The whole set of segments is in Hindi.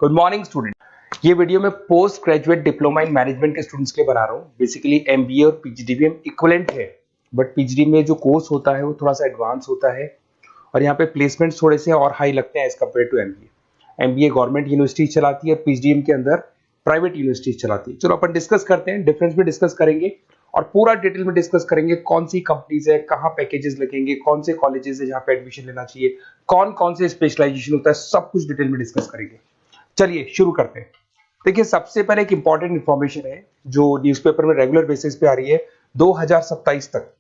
Good morning student. ये वीडियो मैं post graduate diploma in management के स्टूडेंट्स के लिए बना रहा हूँ। बेसिकली एमबीए और पीजीडीबीएम इक्विवेलेंट है, बट पीजीडी में जो कोर्स होता है वो थोड़ा सा एडवांस होता है और यहाँ पे प्लेसमेंट्स थोड़े से और हाई लगते हैं as compare to MBA. MBA government university चलाती है और पीजीडीएम के अंदर प्राइवेट यूनिवर्सिटी चलाती है। चलो अपन डिस्कस करते हैं, डिफरेंस भी डिस्कस करेंगे और पूरा डिटेल में डिस्कस करेंगे कौन सी कंपनीज है, कहाँ पैकेजेस लगेंगे, कौन से कॉलेजेस है जहाँ पे एडमिशन लेना चाहिए, कौन कौन से स्पेशलाइजेशन होता है, सब कुछ डिटेल में डिस्कस करेंगे। चलिए शुरू करते हैं। देखिए सबसे पहले एक इंपॉर्टेंट इंफॉर्मेशन है जो न्यूज़पेपर में रेगुलर बेसिस पे आ रही है। 2027 तक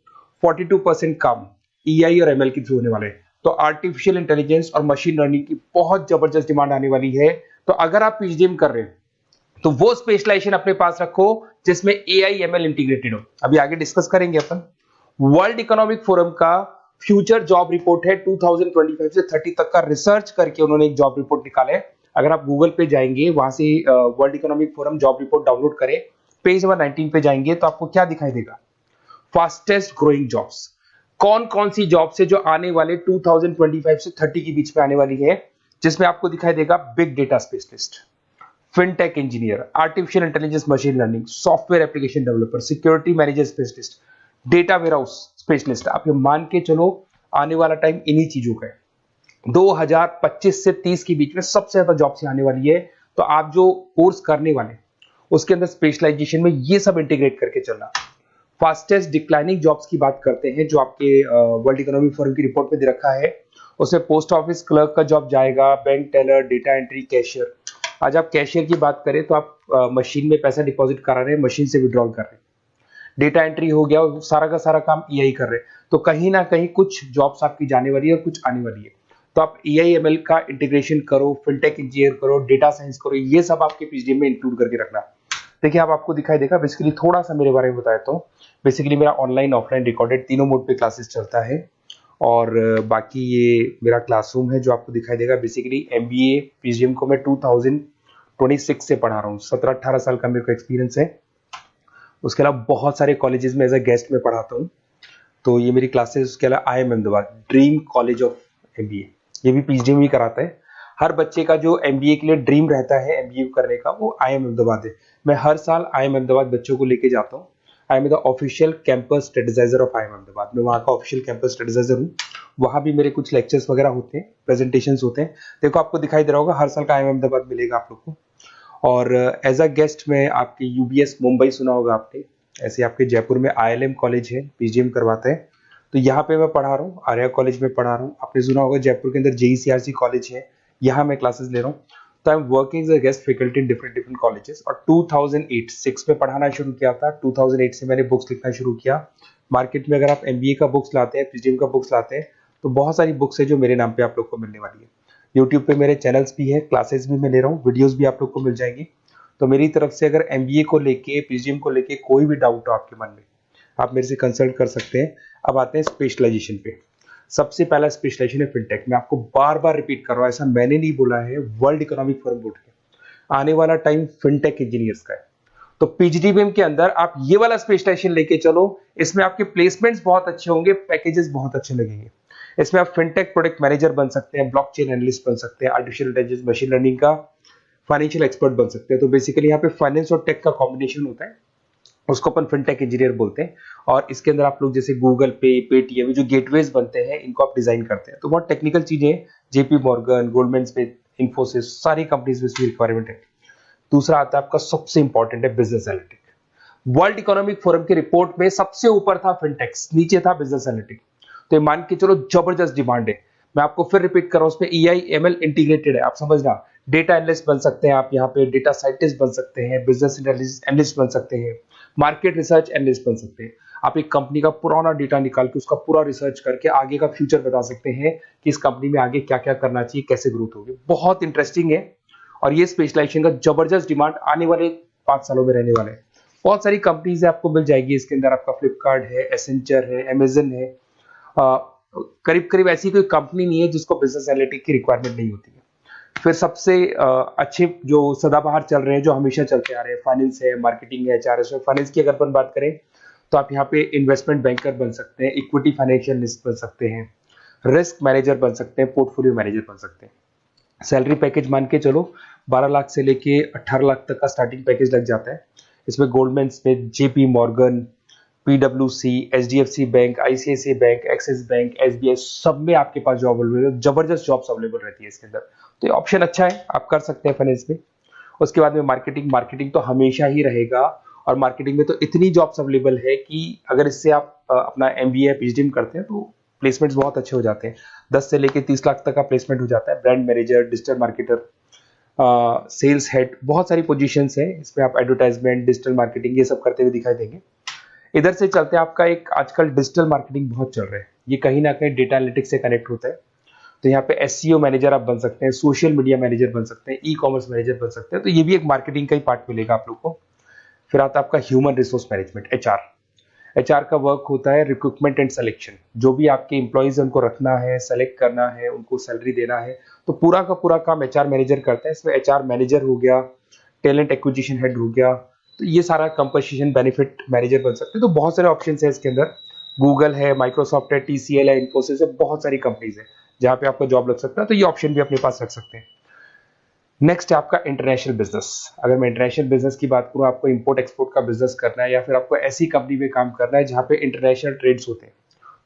42% काम ईआई और एमएल के थ्रू होने वाले हैं। तो आर्टिफिशियल इंटेलिजेंस और मशीन लर्निंग की बहुत जबरदस्त डिमांड आने वाली है। तो अगर आप पीजीडीएम कर रहे हैं तो वो स्पेशलाइजेशन अपने पास रखो जिसमें एआई एमएल इंटीग्रेटेड हो। अभी आगे डिस्कस करेंगे अपन। वर्ल्ड इकोनॉमिक फोरम का फ्यूचर जॉब रिपोर्ट है 2025 से 30 तक का रिसर्च करके उन्होंने एक जॉब रिपोर्ट निकाला है। अगर आप गूगल पे जाएंगे वहां से world economic forum job report download करें, पेज नंबर 19 पे जाएंगे तो आपको क्या दिखाई देगा, फास्टेस्ट ग्रोइंग जॉब्स। कौन कौन सी जॉब्स है जो आने वाले 2025 से 30 के बीच में आने वाली है, जिसमें आपको दिखाई देगा big data specialist, fintech engineer, artificial intelligence machine learning, software application developer, security manager specialist, data warehouse specialist. आप ये मान के चलो आने वाला टाइम इन्हीं चीजों का है। 2025 से 30 के बीच में सबसे ज्यादा जॉब्स आने वाली है। तो आप जो कोर्स करने वाले उसके अंदर स्पेशलाइजेशन में ये सब इंटीग्रेट करके चलना। फास्टेस्ट डिक्लाइनिंग जॉब्स की बात करते हैं जो आपके वर्ल्ड इकोनॉमिक फोरम की रिपोर्ट में दे रखा है। उसमें पोस्ट ऑफिस क्लर्क का जॉब जाएगा, bank teller, data entry, cashier. आज आप कैशियर की बात करें तो आप मशीन में पैसा डिपॉजिट करा रहे हैं, मशीन से विड्रॉल कर रहे हैं। डेटा एंट्री हो गया और सारा का सारा काम ईआई कर रहे हैं। तो कहीं ना कहीं कुछ जॉब्स आपकी जाने वाली है और कुछ आने वाली है। तो आप एआई एमएल का इंटीग्रेशन करो, फिनटेक इंजीनियर करो, डेटा साइंस करो, ये सब आपके पीजीडीएम में इंक्लूड करके रखना। देखिए अब आपको दिखाई देगा। बेसिकली थोड़ा सा मेरे बारे में बताया तो बेसिकली मेरा ऑनलाइन ऑफलाइन रिकॉर्डेड तीनों मोड पे क्लासेस चलता है और बाकी ये मेरा क्लासरूम है जो आपको दिखाई देगा। बेसिकली एमबीए पीजीडीएम को मैं 2026 से पढ़ा रहा हूँ। 17-18 साल का मेरे को एक्सपीरियंस है। उसके अलावा बहुत सारे कॉलेजेस में एज अ गेस्ट में पढ़ाता हूँ। तो ये मेरी क्लासेस, उसके अलावा IIM Ahmedabad dream college of MBA, ये भी पीजीडीएम ही कराता है। हर बच्चे का जो एमबीए के लिए ड्रीम रहता है एमबीए करने का, वो IIM अहमदाबाद है। मैं हर साल IIM अहमदाबाद बच्चों को लेके जाता हूँ। I am the official campus strategiser of IIM Ahmedabad. मैं वहाँ का ऑफिशियल कैंपस स्ट्रेटेजाइजर हूँ। वहाँ भी मेरे कुछ लेक्चर्स वगैरह होते हैं, प्रेजेंटेशंस होते हैं। देखो आपको दिखाई दे रहा होगा, हर साल का IIM अहमदाबाद मिलेगा आप लोग को। और एज अ गेस्ट में आपके यूबीएस मुंबई सुना होगा आपने, ऐसे आपके जयपुर में ILM कॉलेज है, पीजीडीएम करवाते हैं। तो यहाँ पे मैं पढ़ा रहा हूँ, आर्या कॉलेज में पढ़ा रहा हूँ। आपने सुना होगा जयपुर के अंदर JECRC कॉलेज है, यहाँ मैं क्लासेस ले रहा हूँ। तो I am working as a guest faculty in different colleges. और 2008-6 में पढ़ाना शुरू किया था। 2008 से मैंने बुक्स लिखना शुरू किया। मार्केट में अगर आप एमबीए का बुक्स लाते हैं, पीजीडीएम का बुक्स लाते हैं, तो बहुत सारी बुक्स है जो मेरे नाम पे आप लोग को मिलने वाली है। यूट्यूब पे मेरे चैनल्स भी है, क्लासेस भी मैं ले रहा हूँ, वीडियोज भी आप लोग को मिल जाएंगी। तो मेरी तरफ से अगर एमबीए को लेके, पीजीडीएम को लेके कोई भी डाउट हो आपके मन में, आप मेरे से कंसल्ट कर सकते हैं। अब आते हैं स्पेशलाइजेशन पे। सबसे पहला स्पेशलाइजेशन है फिनटेक। मैं आपको बार बार रिपीट कर रहा हूँ, ऐसा मैंने नहीं बोला है, वर्ल्ड इकोनॉमिक फोरम बोर्ड के आने वाला टाइम फिनटेक इंजीनियर्स का है। तो पीजीडीबीएम के अंदर आप ये वाला स्पेशलाइजेशन लेके चलो। इसमें आपके प्लेसमेंट्स बहुत अच्छे होंगे, पैकेजेस बहुत अच्छे लगेंगे। इसमें आप फिनटेक प्रोडक्ट मैनेजर बन सकते हैं, ब्लॉकचेन एनालिस्ट बन सकते हैं, आर्टिफिशियल इंटेलिजेंस मशीन लर्निंग का फाइनेंशियल एक्सपर्ट बन सकते हैं। तो बेसिकली यहाँ पे फाइनेंस और टेक का कॉम्बिनेशन होता है, उसको अपन फिनटेक इंजीनियर बोलते हैं। और इसके अंदर आप लोग जैसे गूगल पे, पेटीएम, जो गेटवेज बनते हैं, इनको आप डिजाइन करते हैं। तो बहुत टेक्निकल चीजें, JP Morgan, Goldman Smith, Infosys, सारी कंपनीज में इसकी रिक्वायरमेंट है। दूसरा आता है आपका सबसे इंपॉर्टेंट है business analytic. World economic forum की रिपोर्ट में सबसे ऊपर था फिनटेक्स, नीचे था बिजनेस एनालिटिक। तो ये मान के चलो जबरदस्त डिमांड है। मैं आपको फिर रिपीट कर रहा हूं, उसमें EI ML इंटीग्रेटेड है। आप समझना, डेटा एनालिस्ट बन सकते हैं आप, यहाँ पे डेटा साइंटिस्ट बन सकते हैं, बिजनेस एनालिस्ट बन सकते हैं, मार्केट रिसर्च एनालिस्ट बन सकते हैं। आप एक कंपनी का पुराना डेटा निकाल के उसका पूरा रिसर्च करके आगे का फ्यूचर बता सकते हैं कि इस कंपनी में आगे क्या क्या करना चाहिए, कैसे ग्रोथ होगी। बहुत इंटरेस्टिंग है और ये स्पेशलाइजेशन का जबरदस्त डिमांड आने वाले 5 सालों में रहने वाले हैं। बहुत सारी कंपनीज है, आपको मिल जाएगी इसके अंदर। आपका फ्लिपकार्ट है, एसेंचर है, अमेजन है। करीब करीब ऐसी कोई कंपनी नहीं है जिसको बिजनेस एनालिटिक की रिक्वायरमेंट नहीं होती है। फिर सबसे अच्छे जो सदाबहार चल रहे हैं, जो हमेशा चलते आ रहे हैं, फाइनेंस है, मार्केटिंग है, HRS है। फाइनेंस की अगर अपन बात करें तो आप यहाँ पे इन्वेस्टमेंट बैंकर बन सकते हैं, इक्विटी फाइनेंशियल एनालिस्ट बन सकते हैं, रिस्क मैनेजर बन सकते हैं, पोर्टफोलियो मैनेजर बन सकते हैं। सैलरी पैकेज मान के चलो 12 लाख से लेके 18 लाख तक का स्टार्टिंग पैकेज लग जाता है। इसमें गोल्डमैन स्मिथ, जेपी मॉर्गन, पीडब्ल्यूसी, HDFC bank, ICICI bank, Axis bank, SBI, सब में आपके पास जॉब अवेलेबल है। जबरदस्त जॉब्स अवेलेबल रहती है इसके अंदर, तो ये ऑप्शन अच्छा है, आप कर सकते हैं फाइनेंस में। उसके बाद में मार्केटिंग, मार्केटिंग तो हमेशा ही रहेगा, और मार्केटिंग में तो इतनी जॉब्स अवेलेबल है कि अगर इससे आप अपना एमबीए या पीएचडी करते हैं तो प्लेसमेंट्स बहुत अच्छे हो जाते हैं। 10 से लेके 30 लाख तक का प्लेसमेंट हो जाता है। Brand manager, digital marketer, sales head, बहुत सारी पोजीशंस हैं इसमें। आप एडवर्टाइजमेंट, डिजिटल मार्केटिंग ये सब करते हुए दिखाई देंगे। इधर से चलते हैं, आपका एक आजकल डिजिटल मार्केटिंग बहुत चल रहा है, ये कहीं ना कहीं डेटा एनालिटिक्स से कनेक्ट होता है। तो यहाँ पे एसईओ मैनेजर आप बन सकते हैं, सोशल मीडिया मैनेजर बन सकते हैं, ई कॉमर्स मैनेजर बन सकते हैं, तो ये भी एक मार्केटिंग का ही पार्ट मिलेगा आप लोग को। फिर आता है आपका human resource management, HR. HR का वर्क होता है रिक्रूटमेंट एंड सिलेक्शन। जो भी आपके एम्प्लॉइज है उनको रखना है, सेलेक्ट करना है, उनको सैलरी देना है, तो पूरा का पूरा काम एचआर मैनेजर करता है। इसमें एचआर मैनेजर हो गया, टैलेंट एक्विजिशन हेड हो गया, तो ये सारा कंपनसेशन बेनिफिट मैनेजर बन सकते हैं। तो बहुत सारे ऑप्शन है इसके अंदर। गूगल है, माइक्रोसॉफ्ट है, टीसीएल है, इन्फोसिस है, बहुत सारी कंपनीज है जहां पे आपका जॉब लग सकता है, तो ये ऑप्शन भी अपने पास रख सकते हैं। नेक्स्ट है आपका इंटरनेशनल बिजनेस। अगर मैं इंटरनेशनल बिजनेस की बात करूं, आपको इंपोर्ट एक्सपोर्ट का बिजनेस करना है या फिर आपको ऐसी कंपनी में काम करना है जहां पे इंटरनेशनल ट्रेड्स होते हैं,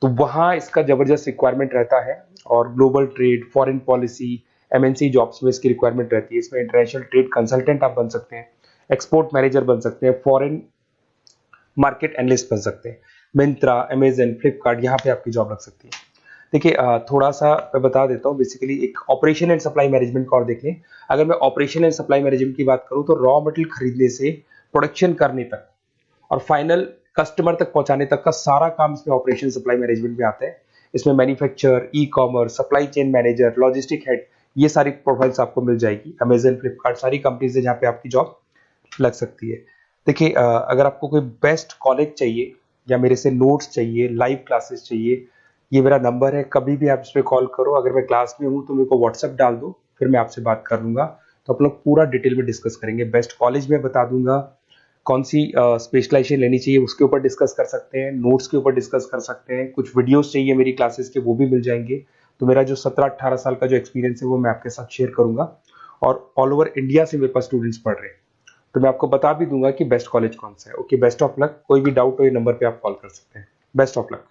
तो वहां इसका जबरदस्त रिक्वायरमेंट रहता है। और global trade, foreign policy, MNC jobs में इसकी रिक्वायरमेंट रहती है। इसमें इंटरनेशनल ट्रेड कंसल्टेंट आप बन सकते हैं, एक्सपोर्ट मैनेजर बन सकते हैं, फॉरेन मार्केट एनालिस्ट बन सकते हैं। मिंत्रा, अमेजन, फ्लिपकार्ट, यहाँ पे आपकी जॉब लग सकती है। देखिए थोड़ा सा मैं बता देता हूँ। बेसिकली एक ऑपरेशन एंड सप्लाई मैनेजमेंट का और देख लें। अगर मैं ऑपरेशन एंड सप्लाई मैनेजमेंट की बात करूँ, तो रॉ मटेरियल खरीदने से प्रोडक्शन करने तक और फाइनल कस्टमर तक पहुंचाने तक का सारा काम इसमें ऑपरेशन सप्लाई मैनेजमेंट में आता है। इसमें manufacture, e commerce, supply chain manager, logistic head, ये सारी प्रोफाइल्स आपको मिल जाएगी। अमेजन, फ्लिपकार्ट, सारी कंपनीज है जहाँ पे आपकी जॉब लग सकती है। देखिए अगर आपको कोई बेस्ट कॉलेज चाहिए या मेरे से नोट्स चाहिए, लाइव क्लासेस चाहिए, ये मेरा नंबर है, कभी भी आप इस पर कॉल करो। अगर मैं क्लास में हूँ तो मेरे को व्हाट्सएप डाल दो, फिर मैं आपसे बात कर लूंगा। तो आप लोग पूरा डिटेल में डिस्कस करेंगे। बेस्ट कॉलेज में बता दूंगा, कौन सी स्पेशलाइजेशन लेनी चाहिए उसके ऊपर डिस्कस कर सकते हैं, नोट्स के ऊपर डिस्कस कर सकते हैं, कुछ वीडियोस चाहिए मेरी क्लासेस के वो भी मिल जाएंगे। तो मेरा जो 17-18 साल का जो एक्सपीरियंस है वो मैं आपके साथ शेयर करूंगा। और ऑल ओवर इंडिया से मेरे पास स्टूडेंट्स पढ़ रहे हैं, तो मैं आपको बता भी दूंगा कि बेस्ट कॉलेज कौन सा है। Okay, best of luck. कोई भी डाउट हो ये नंबर पे आप कॉल कर सकते हैं। Best of luck.